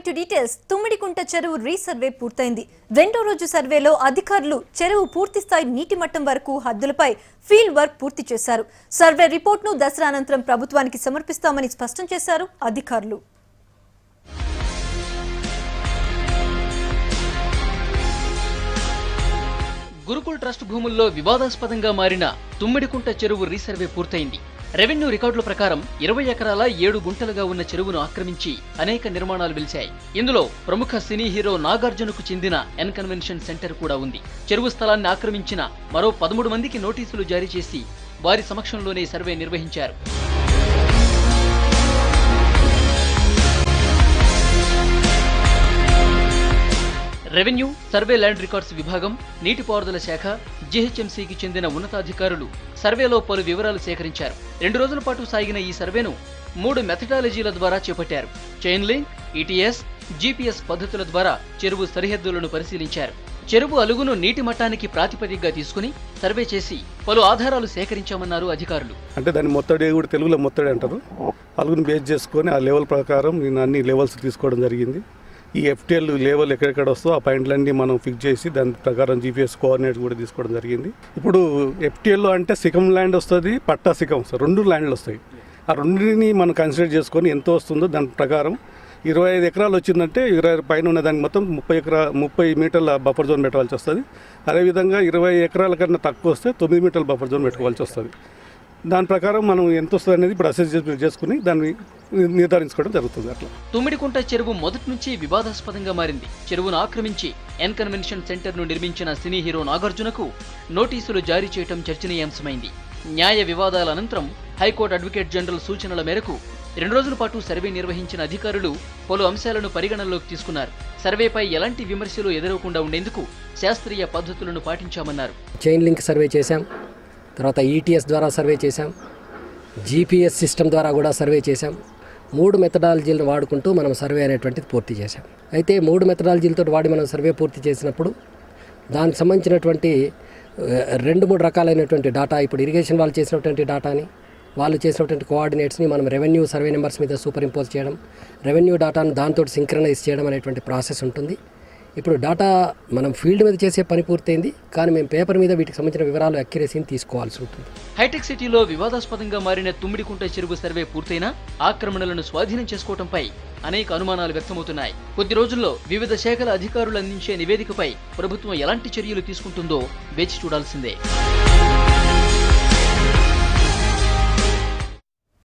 Coming to details. Tummidikunta చెరువు resurvey పూర్తయింది. రెండో రోజు సర్వేలో అధికారులు చెరువు పూర్తి స్థాయి నీటి మట్టం వరకు హద్దులపై ఫీల్డ్ వర్క్ పూర్తి చేశారు. సర్వే రిపోర్ట్ను దసరా అనంతరం ప్రభుత్వానికి సమర్పిస్తామని స్పష్టం చేశారు అధికారులు. గురుకుల్ ట్రస్ట్ భూముల్లో వివాదాస్పదంగా మారిన తుమ్మిడికుంట చెరువు రీసర్వే పూర్తయింది. రెవెన్యూ రికార్డుల ప్రకారం 20 ఎకరాల 7 గుంటలుగా ఉన్న చెరువును ఆక్రమించి అనేక నిర్మాణాలు వెలిశాయి. ఇందులో ప్రముఖ సినీ హీరో నాగార్జునకు చెందిన ఎన్ కన్వెన్షన్ సెంటర్ కూడా ఉంది. చెరువు స్థలాన్ని ఆక్రమించిన మరో 13 మందికి నోటీసులు జారీ చేసి వారి సమక్షంలోనే సర్వే నిర్వహించారు. రెవెన్యూ, సర్వే ల్యాండ్ రికార్డ్స్ విభాగం, నీటిపారుదల శాఖ, జీహెచ్ఎంసీకి చెందిన ఉన్నతాధికారులు సర్వేలో పలు వివరాలు సేకరించారు. 2 రోజుల పాటు సాగిన ఈ సర్వేను 3 మెథడాలజీల ద్వారా చేపట్టారు. చైన్ లింక్, ఈటీఎస్, జీపీఎస్ పద్ధతుల ద్వారా చెరువు సరిహద్దులను పరిశీలించారు. చెరువు అలుగును నీటి మట్టానికి ప్రాతిపదికగా తీసుకుని సర్వే చేసి పలు ఆధారాలు సేకరించామన్నారు అధికారులు. అంటే దాని మొత్తడి కూడా తెలుగులో మొత్తడి అంటారు. అలుగును బేస్ చేసుకొని ఆ లెవెల్ ప్రకారం నేను అన్ని లెవెల్స్ తీసుకోవడం జరిగింది. ఈ ఎఫ్టీఎల్ లెవెల్ ఎక్కడెక్కడ వస్తుందో ఆ పాయింట్లన్నీ మనం ఫిక్స్ చేసి దాని ప్రకారం జీపీఎస్ కోఆర్డినేట్స్ కూడా తీసుకోవడం జరిగింది. ఇప్పుడు ఎఫ్టీఎల్ అంటే సికం ల్యాండ్ వస్తుంది, పట్టా సికం వస్తుంది, 2 ల్యాండ్లు వస్తాయి. ఆ రెండింటిని మనం కన్సిడర్ చేసుకొని ఎంత వస్తుందో దాని ప్రకారం 25 ఎకరాలు వచ్చిందంటే 20 పైన ఉన్న దానికి మొత్తం 30 మీటర్ల బఫర్ జోన్ పెట్టవలసి వస్తుంది. అదేవిధంగా 20 ఎకరాల కన్నా తక్కువ వస్తే 9 మీటర్ల బఫర్ జోన్ పెట్టుకోవాల్సి వస్తుంది. దాని ప్రకారం మనం ఎంత వస్తుంది అనేది ఇప్పుడు అసెస్మెంట్ చేసుకుని దాన్ని నిర్ధారించుకోవడం జరుగుతుంది. అట్లా తుమ్మిడికుంట చెరువు మొదటి నుంచి వివాదాస్పదంగా మారింది. చెరువును ఆక్రమించి ఎన్ కన్వెన్షన్ సెంటర్ ను నిర్మించిన సినీ హీరో నాగార్జునకు నోటీసులు జారీ చేయడం చర్చనీయాంశమైంది. న్యాయ వివాదాల అనంతరం హైకోర్టు అడ్వకేట్ జనరల్ సూచనల మేరకు 2 రోజుల పాటు సర్వే నిర్వహించిన అధికారులు పలు అంశాలను పరిగణనలోకి తీసుకున్నారు. సర్వేపై ఎలాంటి విమర్శలు ఎదురవకుండా ఉండేందుకు శాస్త్రీయ పద్ధతులను పాటించామన్నారు. చైన్ లింక్ సర్వే చేశాం, తర్వాత ఈటీఎస్ ద్వారా సర్వే చేశాం, జీపీఎస్ సిస్టమ్ ద్వారా కూడా సర్వే చేశాం. 3 మెథడాలజీలను వాడుకుంటూ మనం సర్వే అనేటువంటిది పూర్తి చేశాం. అయితే 3 మెథడాలజీలతో వాడి మనం సర్వే పూర్తి చేసినప్పుడు దానికి సంబంధించినటువంటి 2-3 రకాలైనటువంటి డేటా, ఇప్పుడు ఇరిగేషన్ వాళ్ళు చేసినటువంటి డేటాని, వాళ్ళు చేసినటువంటి కోఆర్డినేట్స్ని మనం రెవెన్యూ సర్వే నెంబర్స్ మీద సూపర్ ఇంపోజ్ చేయడం, రెవెన్యూ డేటాను దాంతో సింక్రనైజ్ చేయడం అనేటువంటి ప్రాసెస్ ఉంటుంది. ఇప్పుడు డేటా మనం ఫీల్డ్ మీద చేసే పని పూర్తయింది, కానీ మేము పేపర్ మీద వీటికి సంబంధించిన వివరాలు అక్యురసీని తీసుకోవాల్సి ఉంటుంది. హైటెక్ సిటీలో వివాదాస్పదంగా మారిన తుమ్మిడికుంట చెరువు సర్వే పూర్తయినా ఆక్రమణలను స్వాధీనం చేసుకోవడంపై అనేక అనుమానాలు వ్యక్తమవుతున్నాయి. కొద్ది రోజుల్లో వివిధ శాఖల అధికారులు అందించే నివేదికపై ప్రభుత్వం ఎలాంటి చర్యలు తీసుకుంటుందో వేచి చూడాల్సిందే.